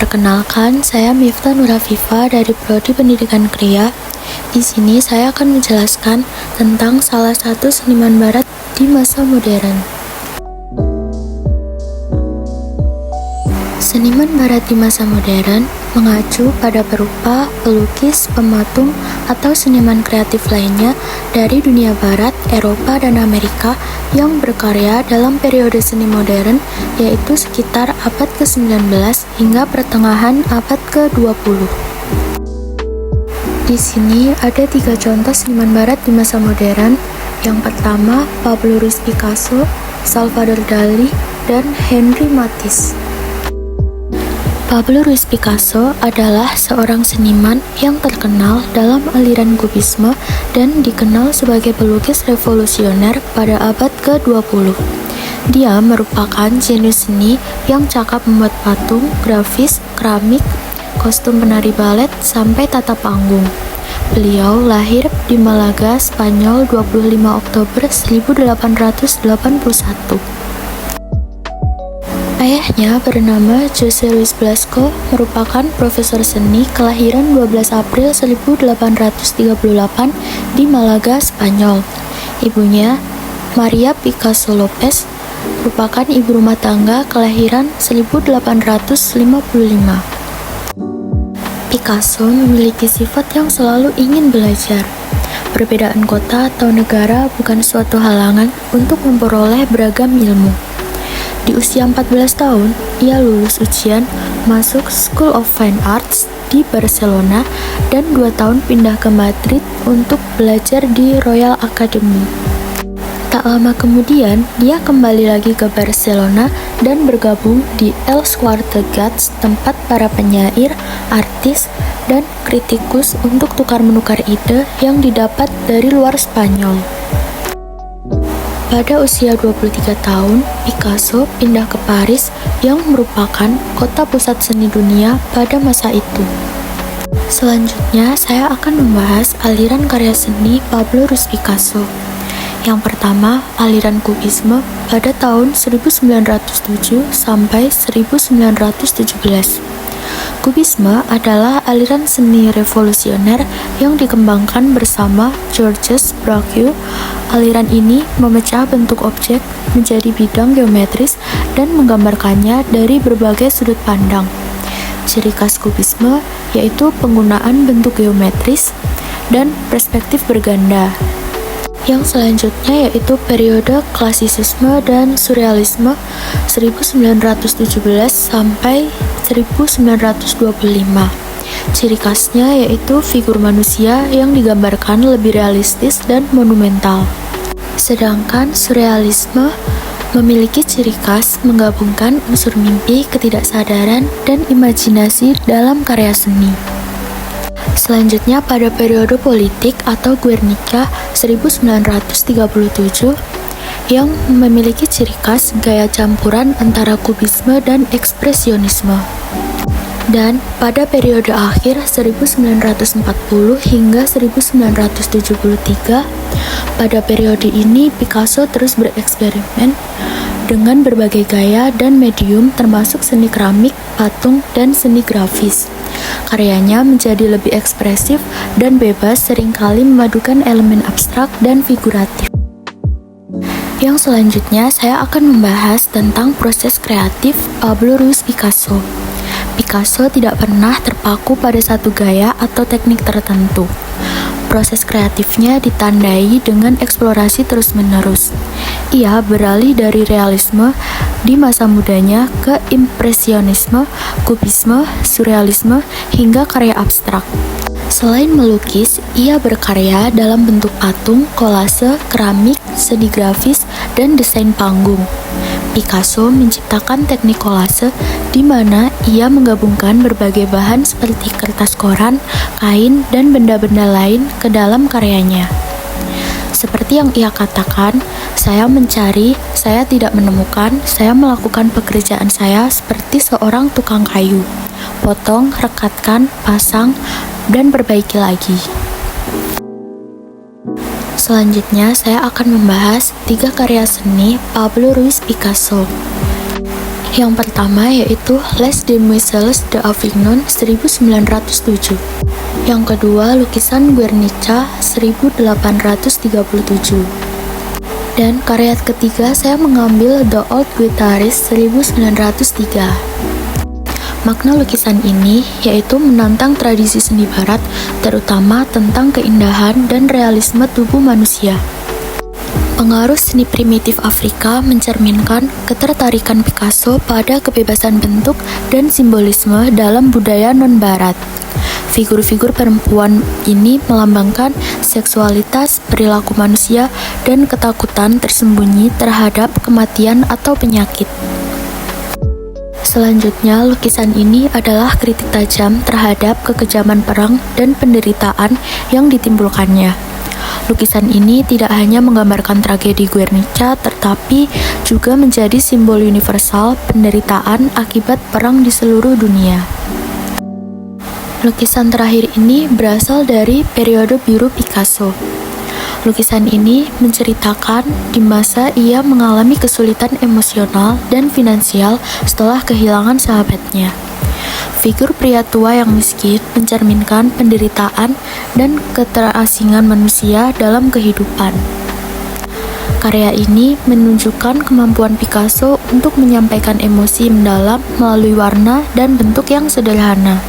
Perkenalkan, saya Miftah Nurafifa dari Prodi Pendidikan Kriya. Di sini saya akan menjelaskan tentang salah satu seniman barat di masa modern. Seniman barat di masa modern mengacu pada perupa, pelukis, pematung, atau seniman kreatif lainnya dari dunia barat, Eropa, dan Amerika yang berkarya dalam periode seni modern, yaitu sekitar abad ke-19 hingga pertengahan abad ke-20. Di sini ada 3 contoh seniman barat di masa modern. Yang pertama, Pablo Ruiz Picasso, Salvador Dali, dan Henri Matisse. Pablo Ruiz Picasso adalah seorang seniman yang terkenal dalam aliran kubisme dan dikenal sebagai pelukis revolusioner pada abad ke-20. Dia merupakan jenius seni yang cakap membuat patung, grafis, keramik, kostum penari balet, sampai tata panggung. Beliau lahir di Malaga, Spanyol 25 Oktober 1881. Ayahnya bernama José Luis Blasco, merupakan profesor seni kelahiran 12 April 1838 di Malaga, Spanyol. Ibunya, Maria Picasso Lopez, merupakan ibu rumah tangga kelahiran 1855. Picasso memiliki sifat yang selalu ingin belajar. Perbedaan kota atau negara bukan suatu halangan untuk memperoleh beragam ilmu. Di usia 14 tahun, ia lulus ujian masuk School of Fine Arts di Barcelona dan 2 tahun pindah ke Madrid untuk belajar di Royal Academy. Tak lama kemudian, dia kembali lagi ke Barcelona dan bergabung di Els Quatre Gats, tempat para penyair, artis, dan kritikus untuk tukar-menukar ide yang didapat dari luar Spanyol. Pada usia 23 tahun, Picasso pindah ke Paris yang merupakan kota pusat seni dunia pada masa itu. Selanjutnya, saya akan membahas aliran karya seni Pablo Ruiz Picasso. Yang pertama, aliran kubisme pada tahun 1907 sampai 1917. Kubisme adalah aliran seni revolusioner yang dikembangkan bersama Georges Braque. Aliran ini memecah bentuk objek menjadi bidang geometris dan menggambarkannya dari berbagai sudut pandang. Ciri khas kubisme yaitu penggunaan bentuk geometris dan perspektif berganda. Yang selanjutnya yaitu periode klasisisme dan surrealisme 1917 sampai 1925. Ciri khasnya yaitu figur manusia yang digambarkan lebih realistis dan monumental. Sedangkan surrealisme memiliki ciri khas menggabungkan unsur mimpi, ketidaksadaran, dan imajinasi dalam karya seni. Selanjutnya pada periode politik atau Guernica 1937 yang memiliki ciri khas gaya campuran antara kubisme dan ekspresionisme. Dan pada periode akhir 1940 hingga 1973, pada periode ini Picasso terus bereksperimen dengan berbagai gaya dan medium termasuk seni keramik, patung, dan seni grafis. Karyanya menjadi lebih ekspresif dan bebas, seringkali memadukan elemen abstrak dan figuratif. Yang selanjutnya saya akan membahas tentang proses kreatif Pablo Ruiz Picasso. Picasso tidak pernah terpaku pada satu gaya atau teknik tertentu. Proses kreatifnya ditandai dengan eksplorasi terus-menerus. Ia beralih dari realisme di masa mudanya ke impresionisme, kubisme, surrealisme, hingga karya abstrak. Selain melukis, ia berkarya dalam bentuk patung, kolase, keramik, seni grafis, dan desain panggung. Picasso menciptakan teknik kolase di mana ia menggabungkan berbagai bahan seperti kertas koran, kain, dan benda-benda lain ke dalam karyanya. Seperti yang ia katakan, saya mencari, saya tidak menemukan, saya melakukan pekerjaan saya seperti seorang tukang kayu. Potong, rekatkan, pasang, dan perbaiki lagi. Selanjutnya, saya akan membahas 3 karya seni Pablo Ruiz Picasso. Yang pertama yaitu Les Demoiselles d'Avignon 1907. Yang kedua lukisan Guernica 1837. Dan karya ketiga saya mengambil The Old Guitarist 1903. Makna lukisan ini yaitu menantang tradisi seni barat, terutama tentang keindahan dan realisme tubuh manusia. Pengaruh seni primitif Afrika mencerminkan ketertarikan Picasso pada kebebasan bentuk dan simbolisme dalam budaya non-barat. Figur-figur perempuan ini melambangkan seksualitas, perilaku manusia, dan ketakutan tersembunyi terhadap kematian atau penyakit. Selanjutnya, lukisan ini adalah kritik tajam terhadap kekejaman perang dan penderitaan yang ditimbulkannya. Lukisan ini tidak hanya menggambarkan tragedi Guernica, tetapi juga menjadi simbol universal penderitaan akibat perang di seluruh dunia. Lukisan terakhir ini berasal dari periode biru Picasso. Lukisan ini menceritakan di masa ia mengalami kesulitan emosional dan finansial setelah kehilangan sahabatnya. Figur pria tua yang miskin mencerminkan penderitaan dan keterasingan manusia dalam kehidupan. Karya ini menunjukkan kemampuan Picasso untuk menyampaikan emosi mendalam melalui warna dan bentuk yang sederhana.